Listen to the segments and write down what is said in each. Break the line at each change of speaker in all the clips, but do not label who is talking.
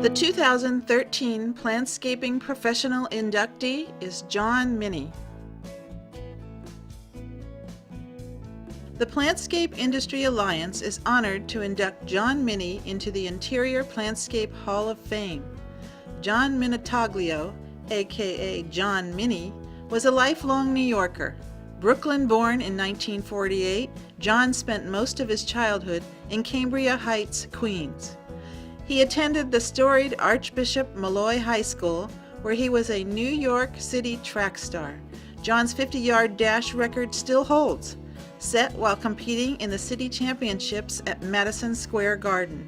The 2013 Plantscaping Professional inductee is John Minnie. The Plantscape Industry Alliance is honored to induct John Minnie into the Interior Plantscape Hall of Fame. John Minutaglio, aka John Minnie, was a lifelong New Yorker. Brooklyn-born in 1948, John spent most of his childhood in Cambria Heights, Queens. He attended the storied Archbishop Molloy High School, where he was a New York City track star. John's 50-yard dash record still holds, set while competing in the city championships at Madison Square Garden.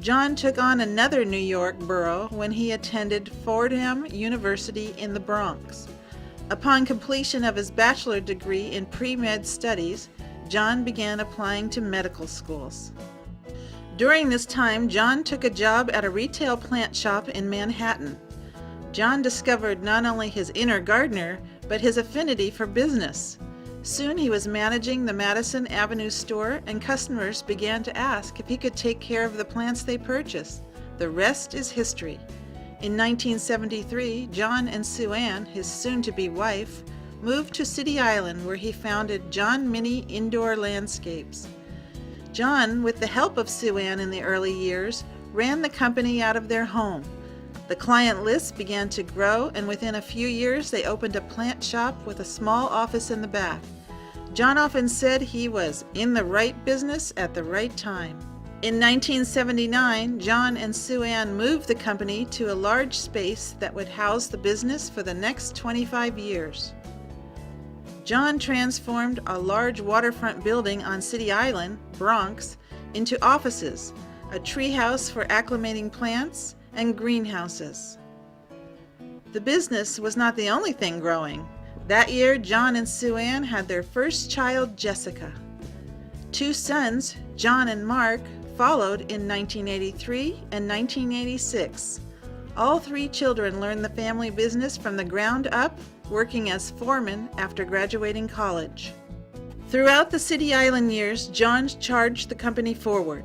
John took on another New York borough when he attended Fordham University in the Bronx. Upon completion of his bachelor degree in pre-med studies, John began applying to medical schools. During this time, John took a job at a retail plant shop in Manhattan. John discovered not only his inner gardener, but his affinity for business. Soon he was managing the Madison Avenue store, and customers began to ask if he could take care of the plants they purchased. The rest is history. In 1973, John and Sue Ann, his soon-to-be wife, moved to City Island, where he founded John Minnie Indoor Landscapes. John, with the help of Sue Ann in the early years, ran the company out of their home. The client list began to grow, and within a few years they opened a plant shop with a small office in the back. John often said he was in the right business at the right time. In 1979, John and Sue Ann moved the company to a large space that would house the business for the next 25 years. John transformed a large waterfront building on City Island, Bronx, into offices, a treehouse for acclimating plants, and greenhouses. The business was not the only thing growing. That year, John and Sue Ann had their first child, Jessica. Two sons, John and Mark, followed in 1983 and 1986. All three children learned the family business from the ground up, working as foremen after graduating college. Throughout the City Island years, John charged the company forward.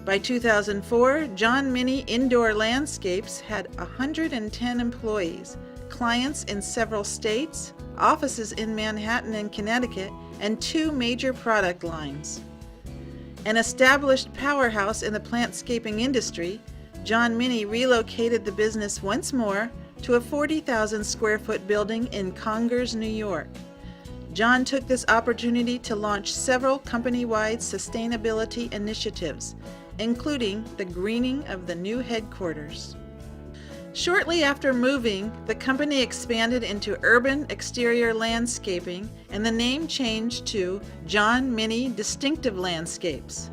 By 2004, John Minnie Indoor Landscapes had 110 employees, clients in several states, offices in Manhattan and Connecticut, and 2 major product lines. An established powerhouse in the plantscaping industry, John Minnie relocated the business once more to a 40,000 square foot building in Congers, New York. John took this opportunity to launch several company-wide sustainability initiatives, including the greening of the new headquarters. Shortly after moving, the company expanded into urban exterior landscaping, and the name changed to John Minnie Distinctive Landscapes.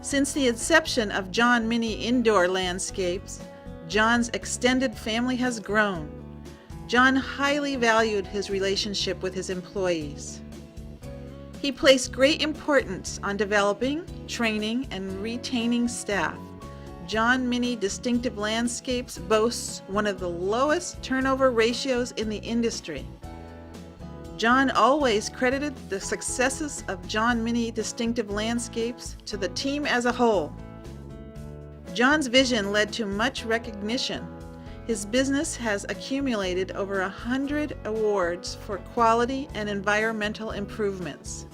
Since the inception of John Minnie Indoor Landscapes, John's extended family has grown. John highly valued his relationship with his employees. He placed great importance on developing, training, and retaining staff. John Minnie Distinctive Landscapes boasts one of the lowest turnover ratios in the industry. John always credited the successes of John Minnie Distinctive Landscapes to the team as a whole. John's vision led to much recognition. His business has accumulated over 100 awards for quality and environmental improvements.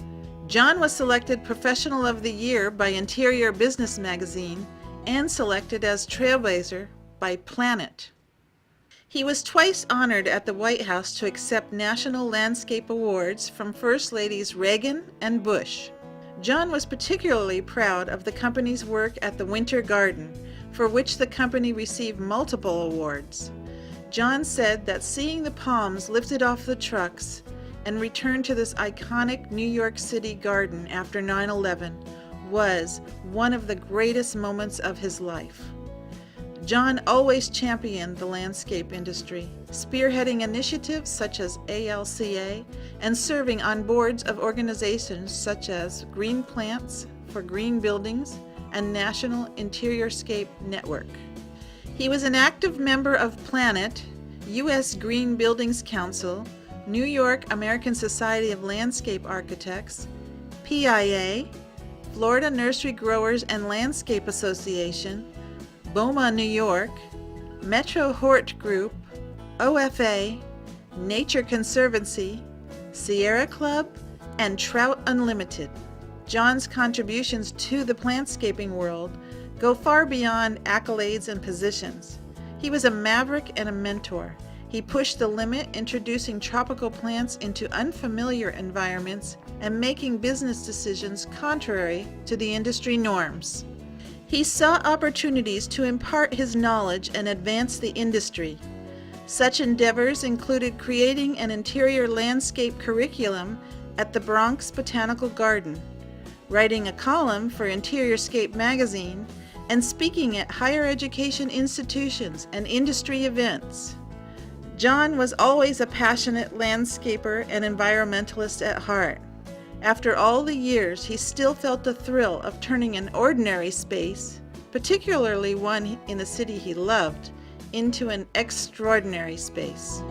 John was selected Professional of the Year by Interior Business Magazine and selected as Trailblazer by Planet. He was twice honored at the White House to accept National Landscape Awards from First Ladies Reagan and Bush. John was particularly proud of the company's work at the Winter Garden, for which the company received multiple awards. John said that seeing the palms lifted off the trucks and returned to this iconic New York City garden after 9/11 was one of the greatest moments of his life. John always championed the landscape industry, spearheading initiatives such as ALCA and serving on boards of organizations such as Green Plants for Green Buildings and National Interiorscape Network. He was an active member of Planet, U.S. Green Buildings Council, New York American Society of Landscape Architects, PIA, Florida Nursery Growers and Landscape Association, BOMA New York, Metro Hort Group, OFA, Nature Conservancy, Sierra Club, and Trout Unlimited. John's contributions to the plantscaping world go far beyond accolades and positions. He was a maverick and a mentor. He pushed the limit, introducing tropical plants into unfamiliar environments and making business decisions contrary to the industry norms. He saw opportunities to impart his knowledge and advance the industry. Such endeavors included creating an interior landscape curriculum at the Bronx Botanical Garden, writing a column for Interiorscape magazine, and speaking at higher education institutions and industry events. John was always a passionate landscaper and environmentalist at heart. After all the years, he still felt the thrill of turning an ordinary space, particularly one in the city he loved, into an extraordinary space.